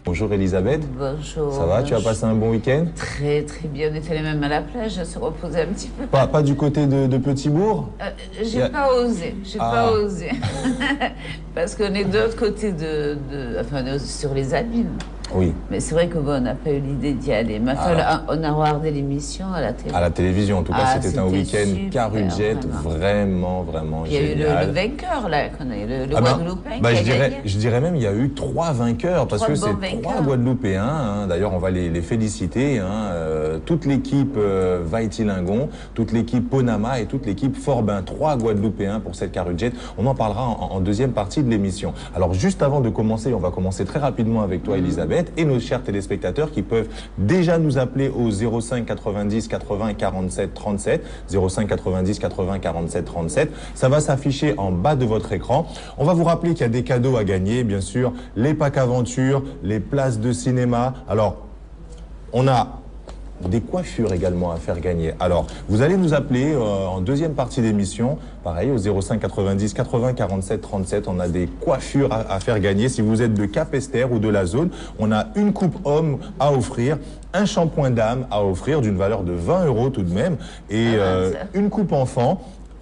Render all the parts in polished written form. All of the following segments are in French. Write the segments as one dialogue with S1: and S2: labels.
S1: Bonjour Elisabeth.
S2: Bonjour.
S1: Ça va, tu as passé un bon week-end?
S2: Très très bien, on est allé même à la plage à se reposer un petit peu.
S1: Pas du côté de Petit-Bourg?
S2: J'ai pas osé, pas osé. Parce qu'on est de l'autre côté enfin, sur les abîmes.
S1: Oui.
S2: Mais c'est vrai que bon, on n'a pas eu l'idée d'y aller. Mais enfin, on a regardé l'émission à la télé.
S1: À la télévision, en tout cas, c'était un week-end Carujet vraiment génial.
S2: Il y a eu le vainqueur, là, qu'on a eu, le Guadeloupéen qui a gagné.
S1: Je dirais même, il y a eu 3 vainqueurs, parce que c'est 3 Guadeloupéens. Hein. D'ailleurs, on va les féliciter. Hein. Toute l'équipe Vaïti-Lingon, toute l'équipe Ponama et toute l'équipe Forbin. 3 Guadeloupéens pour cette Carujet. On en parlera en deuxième partie de l'émission. Alors, juste avant de commencer, on va commencer très rapidement avec toi, Elisabeth, et nos chers téléspectateurs qui peuvent déjà nous appeler au 05 90 80 47 37, 05 90 80 47 37. Ça va s'afficher en bas de votre écran. On va vous rappeler qu'il y a des cadeaux à gagner, bien sûr, les packs aventure, les places de cinéma. Alors, on a des coiffures également à faire gagner. Alors, vous allez nous appeler en deuxième partie d'émission, pareil, au 05 90 80 47 37. On a des coiffures à faire gagner. Si vous êtes de Cap-Esther ou de la zone, on a une coupe homme à offrir, un shampoing dame à offrir d'une valeur de 20 € tout de même, et une coupe enfant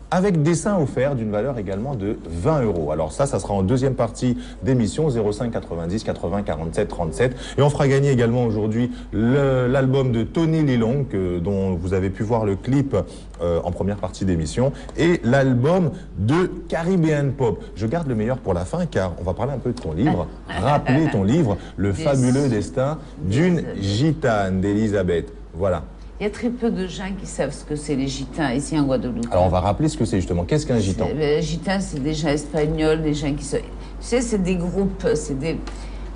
S1: avec dessin offert d'une valeur également de 20 €. Alors ça sera en deuxième partie d'émission, 05 90 80 47 37. Et on fera gagner également aujourd'hui l'album de Tony Lilong, dont vous avez pu voir le clip en première partie d'émission, et l'album de Caribbean Pop. Je garde le meilleur pour la fin, car on va parler un peu de ton livre. Rappeler ton livre, Le fabuleux destin d'une gitane, d'Elisabeth. Voilà.
S2: Il y a très peu de gens qui savent ce que c'est les gitans ici en Guadeloupe.
S1: Alors on va rappeler ce que c'est justement. Qu'est-ce qu'un gitan?
S2: Les gitans, c'est des gens espagnols, des gens qui se... Tu sais, c'est des groupes,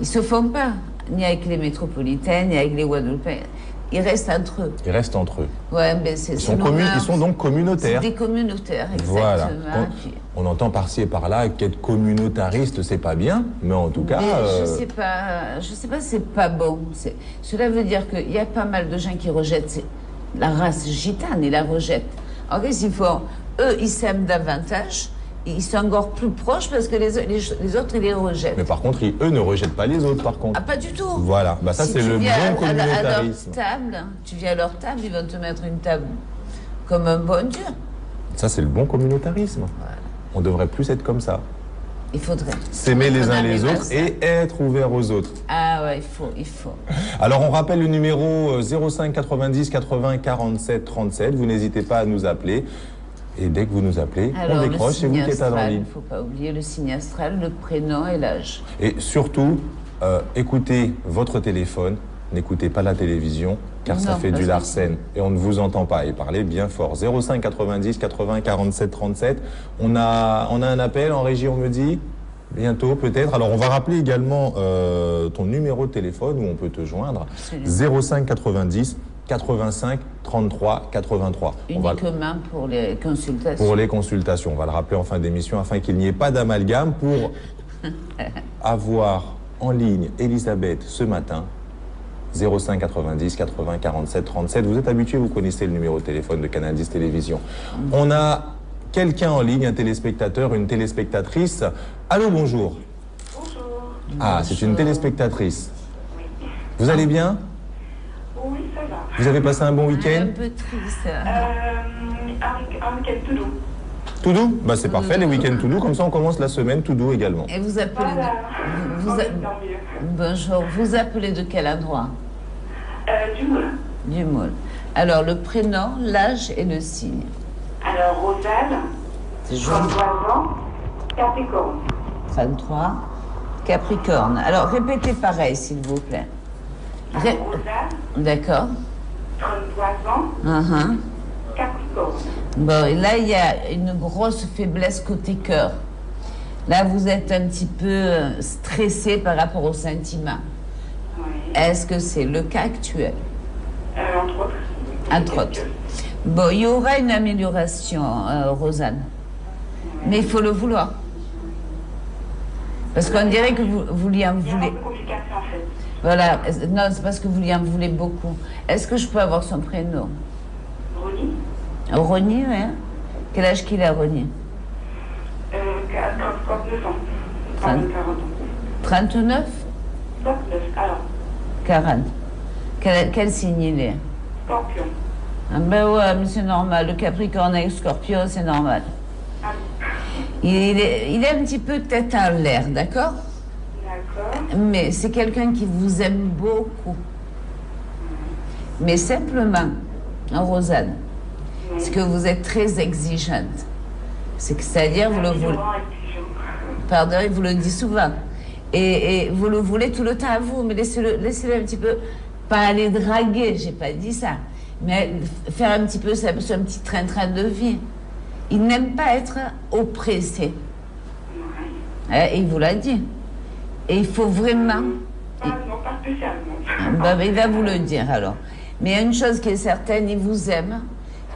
S2: ils se font pas, ni avec les métropolitains, ni avec les Guadeloupéens. Ils restent entre eux.
S1: Ils restent entre eux.
S2: Ouais, ben ils
S1: sont donc communautaires.
S2: C'est des communautaires, exactement. Voilà.
S1: On entend par-ci et par-là qu'être communautariste, c'est pas bien, mais en tout cas...
S2: Je sais pas, c'est pas bon. Cela veut dire qu'il y a pas mal de gens qui rejettent la race gitane, ils la rejettent. Alors qu'est-ce qu'ils font? Eux, ils s'aiment davantage. Ils sont encore plus proches parce que les autres, ils les rejettent.
S1: Mais par contre, eux ne rejettent pas les autres, par contre.
S2: Ah, pas du tout.
S1: Voilà, bah ça, c'est le bon communautarisme.
S2: Tu viens à leur table, ils vont te mettre une table comme un bon Dieu.
S1: Ça, c'est le bon communautarisme. Voilà. On devrait plus être comme ça.
S2: Il faudrait.
S1: S'aimer les uns les autres et être ouvert aux autres.
S2: Ah ouais, il faut.
S1: Alors, on rappelle le numéro 05 90 80 47 37. Vous n'hésitez pas à nous appeler. Et dès que vous nous appelez, on décroche, c'est vous qui êtes en ligne.
S2: Il ne faut pas oublier le signe astral, le prénom et l'âge.
S1: Et surtout, écoutez votre téléphone, n'écoutez pas la télévision, car ça fait du larcène et on ne vous entend pas. Et parlez bien fort. 05 90 80 47 37. On a un appel en régie, on me dit. Bientôt, peut-être. Alors, on va rappeler également ton numéro de téléphone où on peut te joindre. 05 90 85 33 83.
S2: Uniquement pour les consultations.
S1: Pour les consultations. On va le rappeler en fin d'émission afin qu'il n'y ait pas d'amalgame pour avoir en ligne Elisabeth ce matin. 05 90 80 47 37. Vous êtes habitués, vous connaissez le numéro de téléphone de Canal 10 Télévision. On a quelqu'un en ligne, un téléspectateur, une téléspectatrice. Allô, bonjour.
S3: Bonjour.
S1: Ah, c'est une téléspectatrice. Oui. Vous allez bien?
S3: Oui, ça va.
S1: Vous avez passé un bon week-end?
S2: Un peu triste.
S3: Un week-end tout doux.
S1: Tout doux? Bah c'est parfait, les week-ends tout doux. Comme ça, on commence la semaine tout doux également.
S2: Et vous appelez
S3: Voilà.
S2: Bonjour. Vous appelez de quel endroit?
S3: Du Moule.
S2: Du Moule. Alors, le prénom, l'âge et le signe.
S3: Alors, Rosane, 33 ans, Capricorne.
S2: 33, Capricorne. Alors, répétez pareil, s'il vous plaît.
S3: Rosane,
S2: d'accord.
S3: 33 ans, Capricorne.
S2: Bon, et là, il y a une grosse faiblesse côté cœur. Là, vous êtes un petit peu stressé par rapport aux sentiments.
S3: Oui.
S2: Est-ce que c'est le cas actuel?
S3: Entre autres.
S2: Entre autres. Bon, il y aura une amélioration, Rosanne. Mais il faut le vouloir. Parce qu'on dirait que vous lui en voulez.
S3: Il y a beaucoup de complications, en fait.
S2: Voilà. Non, c'est parce que vous lui en voulez beaucoup. Est-ce que je peux avoir son prénom?
S3: Rony.
S2: Rony, oui. Quel âge qu'il a, Rony?
S3: 39 ans.
S2: 39?
S3: 39, alors.
S2: 40. Quel signe il est?
S3: Scorpion.
S2: Ah ben ouais, mais c'est normal. Le Capricorne avec Scorpion, c'est normal.
S3: Ah,
S2: Il est un petit peu tête en l'air, d'accord?
S3: d'accord.
S2: Mais c'est quelqu'un qui vous aime beaucoup. Mais simplement, Rosanne, c'est que vous êtes très exigeante. C'est-à-dire, vous le voulez. Pardon, il vous le dit souvent. Et vous le voulez tout le temps à vous, mais laissez-le un petit peu, pas aller draguer, j'ai pas dit ça, mais faire un petit peu un petit train-train de vie. Il n'aime pas être oppressé. Et il vous l'a dit. Et il faut vraiment...
S3: Non, pas spécialement.
S2: Il va vous le dire alors. Mais il y a une chose qui est certaine, il vous aime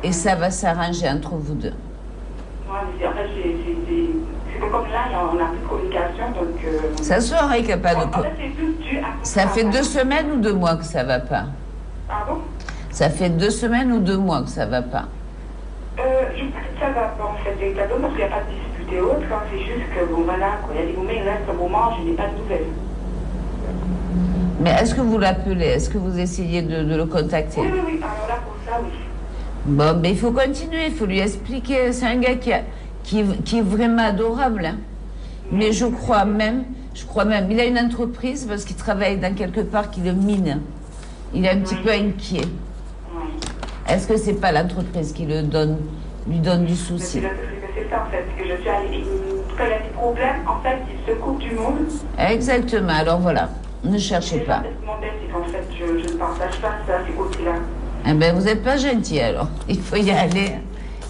S2: et ça va s'arranger entre vous deux.
S3: Ouais, mais en fait, c'est pas comme là, on n'a plus de communication, donc...
S2: Ça se saurait qu'il n'y a pas de...
S3: En fait, c'est plus dû à...
S2: Ça fait 2 semaines ou 2 mois que ça va pas?
S3: Pardon?
S2: Ça fait 2 semaines ou 2 mois que ça va pas?
S3: Je sais que ça va pas, en fait, véritablement, parce qu'il n'y a pas de dispute et autres, hein, c'est juste que, bon, voilà, quoi, il y a des moments, il reste un moment, je n'ai pas de nouvelles.
S2: Mais est-ce que vous l'appelez? Est-ce que vous essayez de le contacter?
S3: Oui, alors là, pour ça, oui.
S2: Bon, mais il faut continuer, il faut lui expliquer. C'est un gars qui est vraiment adorable. Hein. Mais je crois même, il a une entreprise parce qu'il travaille dans quelque part qui le mine. Il est un petit peu inquiet.
S3: Oui.
S2: Est-ce que c'est pas l'entreprise qui lui donne du souci?
S3: C'est ça, en fait, que je suis allée. Quand il y a des problèmes, en fait, il se coupe du monde.
S2: Exactement, alors voilà, ne cherchez pas.
S3: Ce qui m'embête, c'est qu'en fait, je ne partage pas ça, ces côtés-là.
S2: Eh ben, vous n'êtes pas gentil alors. Il faut y aller.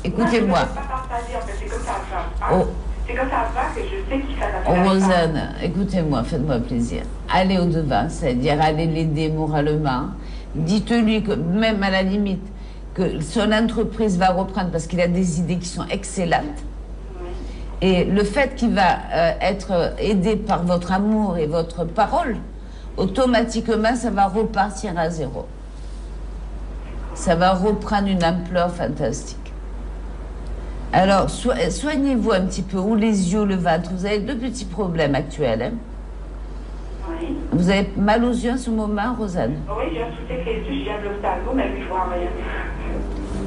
S2: Écoutez-moi.
S3: Non, je ne pas partager, en fait, c'est comme ça va.
S2: Oh.
S3: C'est comme ça va que je sais qu'il
S2: Oh, Rosanne, écoutez-moi, faites-moi plaisir. Allez au-devant, c'est-à-dire allez l'aider moralement. Dites-lui que même à la limite, que son entreprise va reprendre parce qu'il a des idées qui sont excellentes.
S3: Oui.
S2: Et le fait qu'il va être aidé par votre amour et votre parole, automatiquement, ça va repartir à zéro. Ça va reprendre une ampleur fantastique. Alors, soignez-vous un petit peu, ou les yeux, le ventre. Vous avez 2 petits problèmes actuels. Hein.
S3: Oui.
S2: Vous avez mal aux yeux en ce moment, Rosanne?
S3: Oui, j'ai un souci avec les yeux, je viens de l'ophtalmo, mais lui, je vois rien.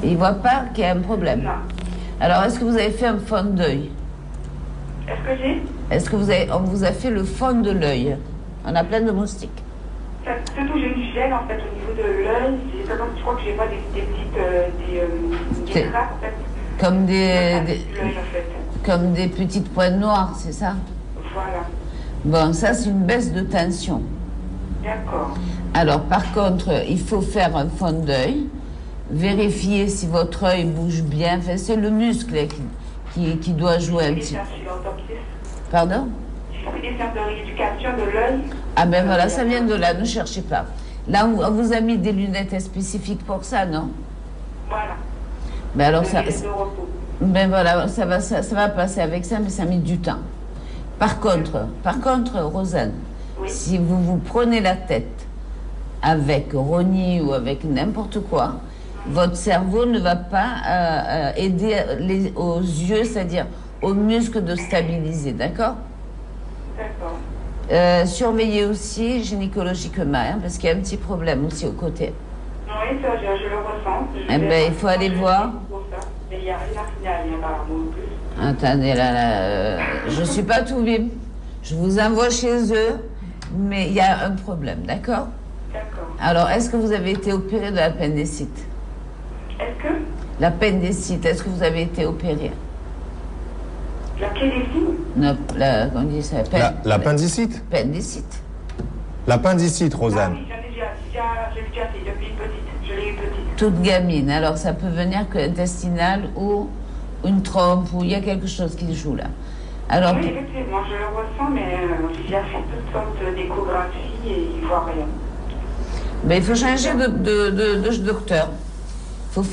S2: Il ne voit pas qu'il y a un problème?
S3: Non.
S2: Alors, est-ce que vous avez fait un fond d'œil?
S3: Est-ce que j'ai?
S2: Est-ce que on vous a fait le fond de l'œil? On a plein de moustiques.
S3: Surtout, j'ai une gêne, en fait, au niveau de l'œil. Je crois que j'ai pas des petites... des traces, en fait.
S2: Comme
S3: Comme
S2: des petites pointes noires, c'est ça?
S3: Voilà.
S2: Bon, ça, c'est une baisse de tension.
S3: D'accord.
S2: Alors, par contre, il faut faire un fond d'œil, vérifier si votre œil bouge bien. Enfin, c'est le muscle qui doit jouer un petit... Pardon?
S3: J'ai fait des séances de rééducation de l'œil.
S2: Ah ben voilà, ça vient de là, ne cherchez pas. Là, on vous a mis des lunettes spécifiques pour ça, non?
S3: Voilà.
S2: Ben alors ça...
S3: De repos.
S2: Ben voilà, ça va passer avec ça, mais ça met du temps. Par contre, Rosanne,
S3: Oui.
S2: si vous prenez la tête avec Ronnie ou avec n'importe quoi, votre cerveau ne va pas aider aux yeux, c'est-à-dire aux muscles de stabiliser, d'accord?
S3: D'accord.
S2: Surveillez aussi gynécologiquement, hein, parce qu'il y a un petit problème aussi au côté.
S3: Oui, ça, je le ressens.
S2: Eh ben, il faut aller voir.
S3: Mais il n'y a rien à signaler, apparemment, en plus.
S2: Attendez, là, je ne suis pas tout libre. Je vous envoie chez eux, mais il y a un problème, d'accord?
S3: D'accord.
S2: Alors, est-ce que vous avez été opéré de l'appendicite?
S3: Est-ce que
S2: L'appendicite, est-ce que vous avez été opéré?
S3: la kélésie?
S2: Non, comment on dit ça?
S1: L'appendicite?
S2: Appendicite.
S1: L'appendicite, Rosanne.
S3: Ah oui, j'en ai déjà fait depuis petite. Je l'ai eu petite.
S2: Toute gamine. Alors, ça peut venir que intestinal ou une trompe, ou il y a quelque chose qui joue là. Alors,
S3: Oui, effectivement, je le ressens, mais j'ai fait toutes sortes d'échographies et il ne voit rien.
S2: ben, il faut changer de docteur. Il faut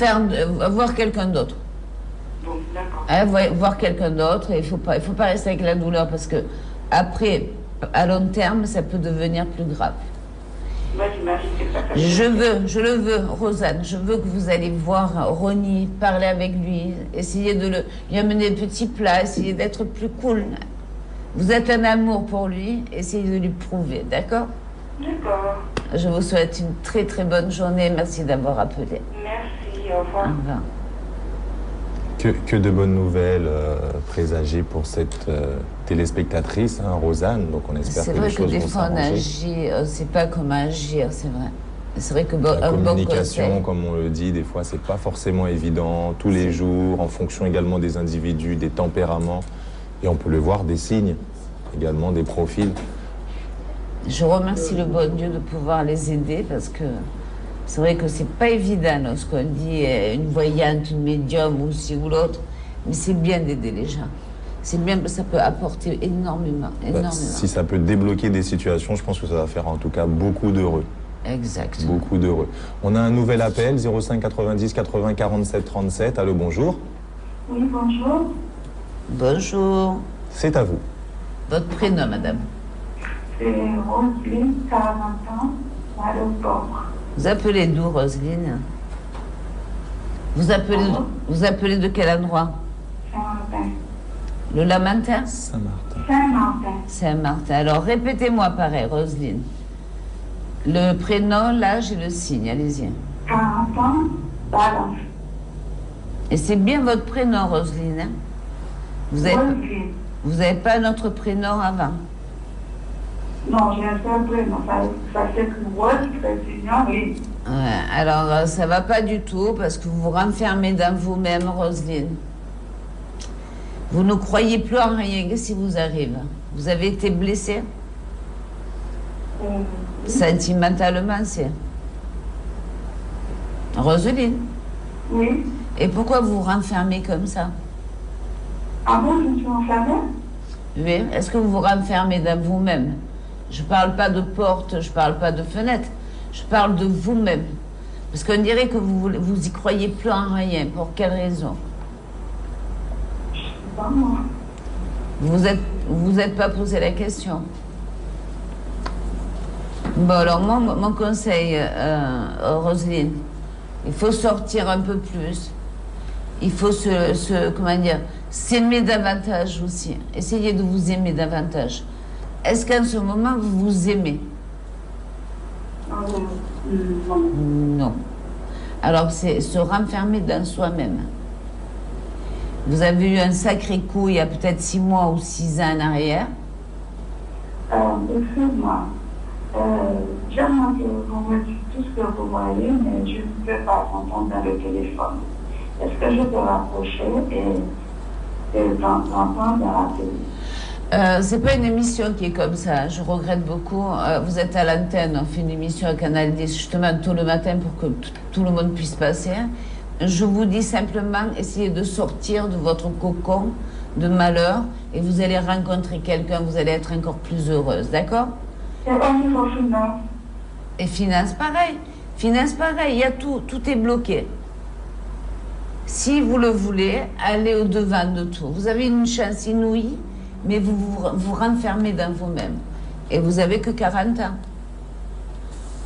S2: voir quelqu'un d'autre.
S3: Bon, d'accord.
S2: Hein, voir quelqu'un d'autre, et il faut pas rester avec la douleur parce que après, à long terme, ça peut devenir plus grave.
S3: Moi, j'imagine que ça
S2: Je le veux, Rosanne, je veux que vous allez voir Ronnie, parler avec lui, essayer de lui amener des petits plats, essayer d'être plus cool. Vous êtes un amour pour lui, essayez de lui prouver, d'accord?
S3: D'accord.
S2: Je vous souhaite une très très bonne journée. Merci d'avoir appelé.
S3: Merci, au revoir.
S2: Au revoir.
S1: Que de bonnes nouvelles présagées pour cette téléspectatrice, hein, Rosanne. Donc on espère que les choses vont s'arranger.
S2: C'est vrai que des fois on agit, on ne sait pas comment agir, c'est vrai. C'est vrai que
S1: la
S2: un
S1: communication,
S2: bon conseil,
S1: comme on le dit, des fois c'est pas forcément évident, tous les jours, en fonction également des individus, des tempéraments. Et on peut le voir, des signes, également des profils.
S2: Je remercie le bon Dieu de pouvoir les aider parce que c'est vrai que c'est pas évident lorsqu'on dit une voyante, une médium ou ci ou l'autre, mais c'est bien d'aider les gens. C'est bien, ça peut apporter énormément.
S1: Si ça peut débloquer des situations, je pense que ça va faire en tout cas beaucoup d'heureux.
S2: Exact.
S1: Beaucoup d'heureux. On a un nouvel appel, 05 90 80 47 37. Allô, bonjour.
S3: Oui, bonjour.
S2: Bonjour.
S1: C'est à vous.
S2: Votre prénom, madame?
S3: C'est Roselyne, 40 ans, Maloport.
S2: Vous appelez d'où, Roselyne? Vous appelez de quel endroit?
S3: Saint-Martin.
S2: Le Lamentin?
S1: Saint-Martin.
S3: Saint-Martin.
S2: Saint-Martin. Alors, répétez-moi pareil, Roselyne. Le prénom, l'âge et le signe, allez-y.
S3: 40 ans, Balance.
S2: Et c'est bien votre prénom, Roselyne, hein? Vous n'avez pas notre prénom avant?
S3: Non, j'ai un seul prénom. Ça s'écrit Rose, oui.
S2: Ouais, alors, ça ne va pas du tout parce que vous vous renfermez dans vous-même, Roselyne. Vous ne croyez plus en rien. Qu'est-ce qui vous arrive? Vous avez été blessée? Sentimentalement, c'est... Roselyne?
S3: Oui.
S2: Et pourquoi vous vous renfermez comme ça?
S3: Ah bon, je me suis enfermée?
S2: Oui. Est-ce que vous vous renfermez dans vous-même? Je ne parle pas de porte, je ne parle pas de fenêtre. Je parle de vous-même. Parce qu'on dirait que vous y croyez plus en rien. Pour quelle raison?
S3: Je sais pas, moi.
S2: Vous êtes pas posé la question. Bon, alors moi, mon conseil, Roselyne, il faut sortir un peu plus. Il faut comment dire, s'aimer davantage aussi. Essayez de vous aimer davantage. Est-ce qu'en ce moment, vous vous aimez?
S3: Non.
S2: Non. Alors, c'est se renfermer dans soi-même. Vous avez eu un sacré coup il y a peut-être 6 mois ou 6 ans en arrière.
S3: Excuse-moi. J'aimerais que vous me dites tout ce que vous voyez, mais je ne peux pas entendre dans le téléphone. Est-ce que je peux rapprocher et entendre dans la télé?
S2: C'est pas une émission qui est comme ça. Je regrette beaucoup. Vous êtes à l'antenne. On fait une émission à Canal 10 justement tôt le matin pour que tout le monde puisse passer. Je vous dis simplement, essayez de sortir de votre cocon de malheur et vous allez rencontrer quelqu'un, vous allez être encore plus heureuse, d'accord?
S3: Et au niveau finance?
S2: Et finance, pareil. Finance, pareil. Il y a tout est bloqué. Si vous le voulez, allez au-devant de tout. Vous avez une chance inouïe, mais vous renfermez dans vous-même. Et vous avez que 40 ans.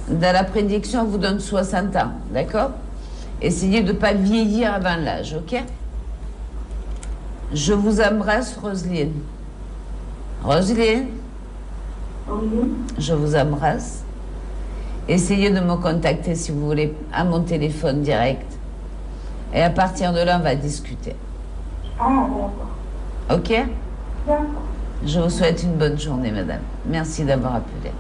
S2: Dans la prédiction, on vous donne 60 ans, d'accord? Essayez de ne pas vieillir avant l'âge, ok? Je vous embrasse, Roselyne. Roselyne?
S3: Oui.
S2: Je vous embrasse. Essayez de me contacter si vous voulez à mon téléphone direct. Et à partir de là, on va discuter.
S3: Ah, d'accord.
S2: Ok?
S3: D'accord.
S2: Je vous souhaite une bonne journée, madame. Merci d'avoir appelé.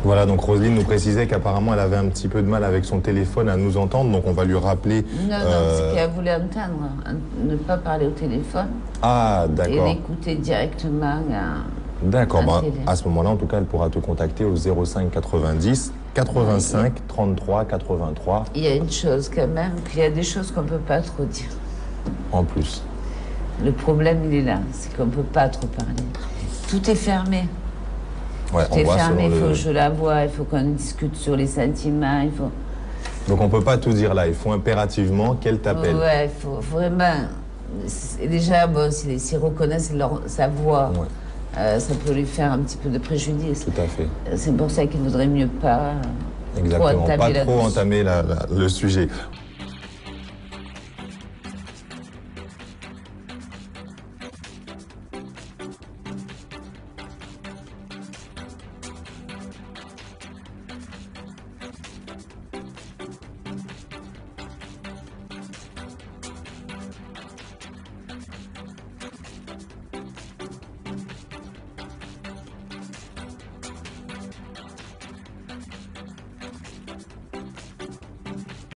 S1: Voilà, donc Roselyne nous précisait qu'apparemment elle avait un petit peu de mal avec son téléphone à nous entendre, donc on va lui rappeler...
S2: Non, c'est qu'elle voulait entendre, ne pas parler au téléphone.
S1: Ah,
S2: Et
S1: d'accord.
S2: l'écouter directement
S1: D'accord,
S2: à télé.
S1: à ce moment-là, en tout cas, elle pourra te contacter au 05 90 85 33 83.
S2: Il y a une chose quand même, qu'il y a des choses qu'on ne peut pas trop dire.
S1: En plus.
S2: Le problème, il est là, c'est qu'on ne peut pas trop parler. Tout est fermé.
S1: Ouais,
S2: Tout est fermé, il faut que je la voie, il faut qu'on discute sur les sentiments, il faut...
S1: Donc on ne peut pas tout dire là, il faut impérativement qu'elle t'appelle.
S2: Ouais, il faut vraiment... Déjà, bon, s'ils reconnaissent sa voix, ouais. Ça peut lui faire un petit peu de préjudice.
S1: Tout à fait.
S2: C'est pour ça qu'il ne vaudrait mieux pas...
S1: Exactement, pas trop entamer le sujet.